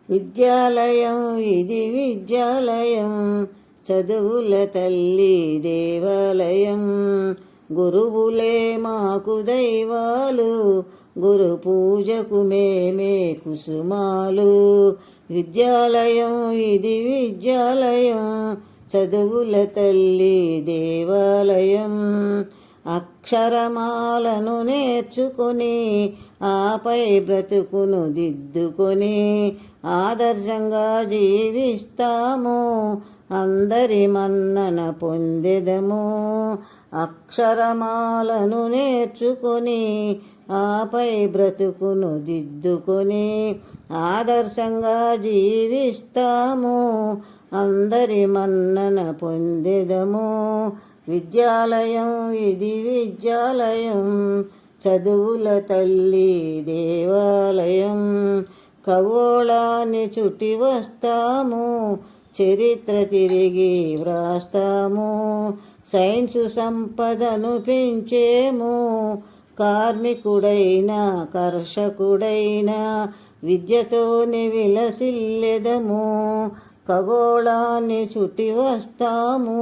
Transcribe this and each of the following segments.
విద్యాలయం ఇది విద్యాలయం, చదువుల తల్లి దేవాలయం. గురువులే మాకు దైవాలు, గురు పూజకు మేమే కుసుమాలు. విద్యాలయం ఇది విద్యాలయం, చదువుల తల్లి దేవాలయం. అక్షరమాలను నేర్చుకొని ఆపై బ్రతుకును దిద్దుకొని ఆదర్శంగా జీవిస్తాము, అందరి మన్నన పొందెదము. అక్షరమాలను నేర్చుకొని ఆపై బ్రతుకును దిద్దుకొని ఆదర్శంగా జీవిస్తాము, అందరి మన్నన పొందెదము. విద్యాలయం ఇది విద్యాలయం, చదువుల తల్లి దేవాలయం. ఖగోళాన్ని చుట్టి వస్తాము, చరిత్ర తిరిగి వ్రాస్తాము. సైన్సు సంపదను పెంచేము, కార్మికుడైనా కర్షకుడైనా విద్యతోనే విలసిల్లెదము. ఖగోళాన్ని చుట్టి వస్తాము,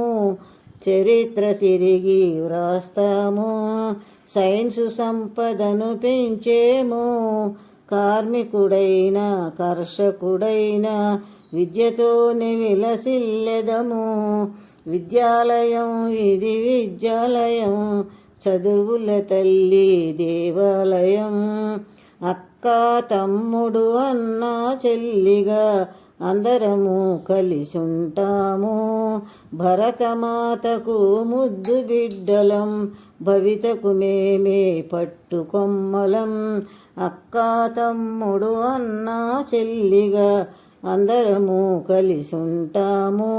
చరిత్ర తిరిగి వ్రాస్తాము. సైన్సు సంపదను పెంచేము, కార్మికుడైనా కర్షకుడైనా విద్యతోనే విలసిల్లెదము. విద్యాలయం ఇది విద్యాలయం, చదువుల తల్లి దేవాలయం. అక్క తమ్ముడు అన్న చెల్లిగా అందరము కలిసుంటాము. భరతమాతకు ముద్దు బిడ్డలం, భవితకు మేమే పట్టుకొమ్మలం. అక్క తమ్ముడు అన్న చెల్లిగా అందరము కలిసుంటాము.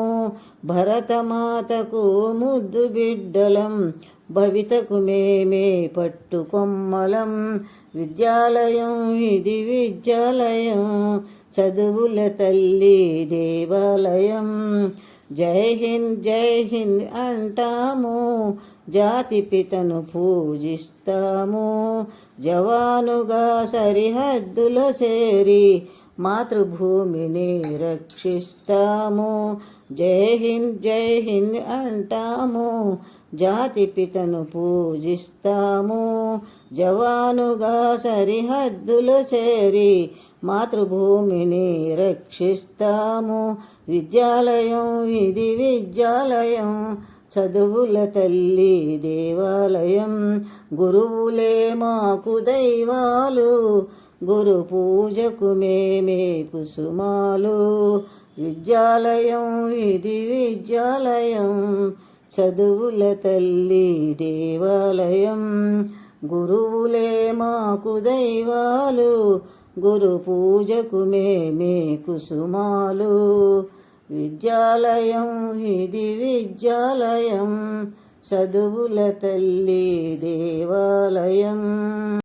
భరతమాతకు ముద్దు బిడ్డలం, భవితకు మేమే పట్టుకొమ్మలం. విద్యాలయం ఇది విద్యాలయం, చదువుల తల్లి దేవాలయం. జై హింద్ అంటాము, జాతి పితను పూజిస్తాము. జవానుగా సరిహద్దులో చేరి మాతృభూమిని రక్షిస్తాము. జై హింద్ అంటాము, జాతి పితను పూజిస్తాము. జవానుగా సరిహద్దులో చేరి మాతృభూమిని రక్షిస్తాము. విద్యాలయం ఇది విద్యాలయం, చదువుల తల్లి దేవాలయం. గురువులే మాకు దైవాలు, గురు పూజకు మేమే కుసుమాలు. విద్యాలయం ఇది విద్యాలయం, చదువుల తల్లి దేవాలయం. గురువులే మాకు దైవాలు, గురు పూజకు మేమే కుసుమాలు. విద్యాలయం ఇది విద్యాలయం, చదువుల తల్లి దేవాలయం.